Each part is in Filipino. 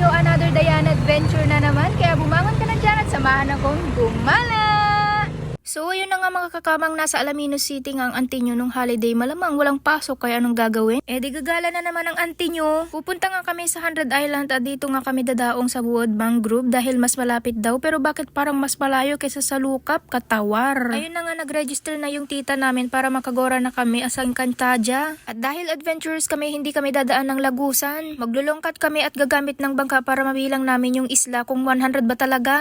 video, another Dayan adventure na naman. Kaya bumangon ka na dyan at samahan akong gumala! So ayun na nga mga kakamang, nasa Alaminos City nga ang auntie nyo nung holiday. Malamang walang pasok, kaya anong gagawin? Di gagala na naman ang auntie nyo. Pupunta nga kami sa 100 Island at dito nga kami dadaong sa Buod Mangrove dahil mas malapit daw. Pero bakit parang mas malayo kaysa sa Lukap, Katawar? Ayun na nga, nag-register na yung tita namin para makagora na kami as Encantadia. At dahil adventurers kami, hindi kami dadaan ng Lagusan. Maglulungkat kami at gagamit ng bangka para mabilang namin yung isla kung 100 ba talaga.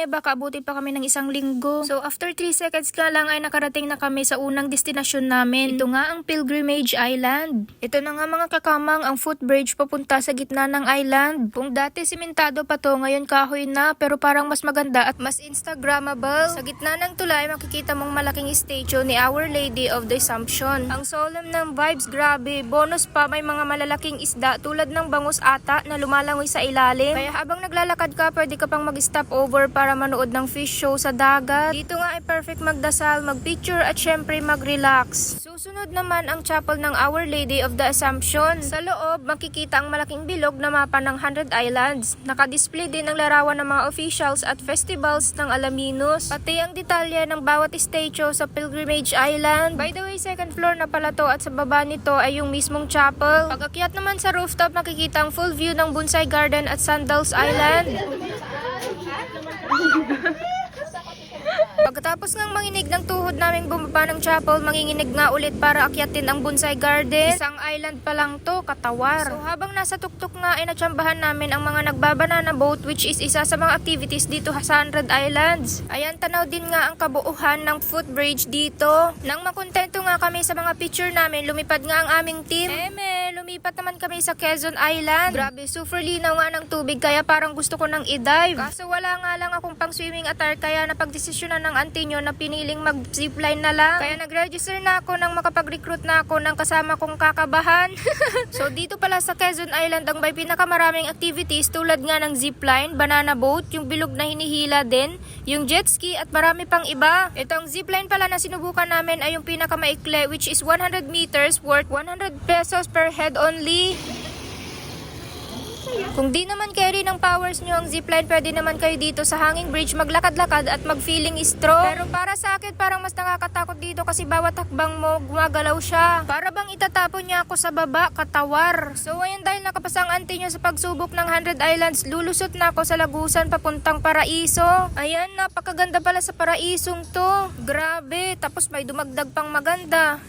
Baka abutin pa kami ng isang linggo. So after 3 seconds ka lang ay nakarating na kami sa unang destinasyon namin. Ito nga ang Pilgrimage Island. Ito na nga mga kakamang, ang footbridge papunta sa gitna ng island. Kung dati simentado pa to, ngayon kahoy na, pero parang mas maganda at mas instagrammable. Sa gitna ng tulay makikita mong malaking statue ni Our Lady of the Assumption. Ang solemn ng vibes, grabe. Bonus pa, may mga malalaking isda tulad ng bangus ata na lumalangoy sa ilalim. Kaya habang naglalakad ka, pwede ka pang mag-stop over para manood ng fish show sa dagat. Dito nga ay perfect magdasal, magpicture at syempre mag-relax. Susunod naman ang chapel ng Our Lady of the Assumption. Sa loob, makikita ang malaking bilog na mapa ng 100 Islands. Nakadisplay din ang larawan ng mga officials at festivals ng Alaminos. Pati ang detalye ng bawat statue sa Pilgrimage Island. By the way, second floor na pala to at sa baba nito ay yung mismong chapel. Pag-akyat naman sa rooftop, makikita ang full view ng Bonsai Garden at Sandals Island. Pagkatapos ngang manginig ng tuhod naming bumaba ng chapel, manginginig nga ulit para akyatin ang Bonsai Garden. Isang island pa lang to, Katawar. So habang nasa tuktok nga ay natsambahan namin ang mga nagbabanana boat, which is isa sa mga activities dito sa 100 Islands. Ayan, tanaw din nga ang kabuuhan ng footbridge dito. Nang makontento nga kami sa mga picture namin, lumipad nga ang aming team. Lumipat naman kami sa Quezon Island. Grabe, super linaw nga ng tubig kaya parang gusto ko nang i-dive. Kaso wala nga lang akong pang swimming attire kaya napagdesisyonan ng auntie nyo na piniling mag-zipline na lang. Kaya nag-register na ako nang makapag-recruit na ako ng kasama kong kakabahan. So dito pala sa Quezon Island ang may pinakamaraming activities tulad nga ng zipline, banana boat, yung bilog na hinihila din, yung jet ski at marami pang iba. Itong zipline pala na sinubukan namin ay yung pinakamaikli, which is 100 meters worth 100 pesos per head only. Kung di naman carry ng powers nyo ang zipline, pwede naman kayo dito sa hanging bridge maglakad-lakad at mag-feeling straw. Pero para sa akin, parang mas nakakatakot dito kasi bawat hakbang mo, gumagalaw siya. Para bang itatapon niya ako sa baba, Katawar. So ayun, dahil nakapasa ang auntie nyo sa pagsubok ng 100 Islands, lulusot na ako sa Lagusan papuntang Paraiso. Ayan, napakaganda pala sa Paraisong to. Grabe, tapos may dumagdag pang maganda.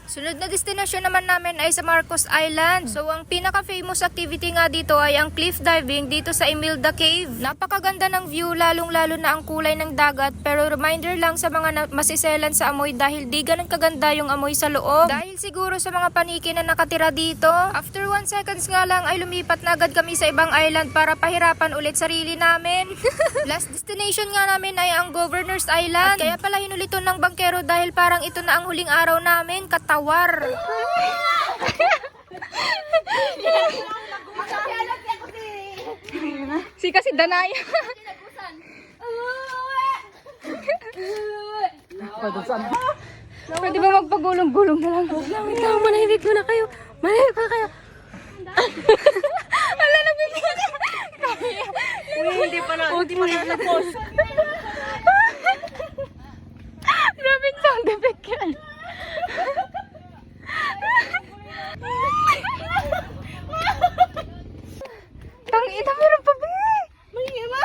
Sunod na destinasyon naman namin ay sa Marcos Island. So ang pinaka-famous activity nga dito ay ang cliff diving dito sa Imelda Cave. Napakaganda ng view, lalong-lalo na ang kulay ng dagat. Pero reminder lang sa mga masiselan sa amoy dahil di ganun kaganda yung amoy sa loob. Dahil siguro sa mga paniki na nakatira dito. After 1 seconds nga lang ay lumipat na agad kami sa ibang island para pahirapan ulit sarili namin. Last destination nga namin ay ang Governor's Island. At kaya pala hinuliton ng bangkero dahil parang ito na ang huling araw namin, Katawar. Si kasi Danay. Pwede ba magpagulong-gulong na lang? Manahimik muna kayo. Manahimik muna kayo. Ala, nabibigyan. Hindi pa na post. Grabe sound effect yan. Tangina, meron pa ba? Mahima.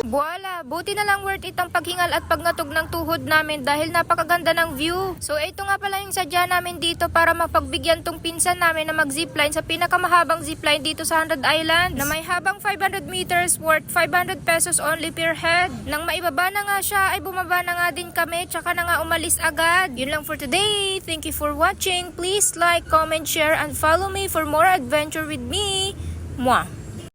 Buwala, buti na lang worth it ang paghingal at pagngatog ng tuhod namin dahil napakaganda ng view. So ito nga pala yung sadya namin dito para mapagbigyan tong pinsan namin na mag-zipline sa pinakamahabang zipline dito sa 100 Islands na may habang 500 meters worth 500 pesos only per head. Nang maibaba na nga siya ay bumaba na nga din kami tsaka na nga umalis agad. Yun lang for today. Thank you for watching. Please like, comment, share and follow me for more adventure with me. Mwah!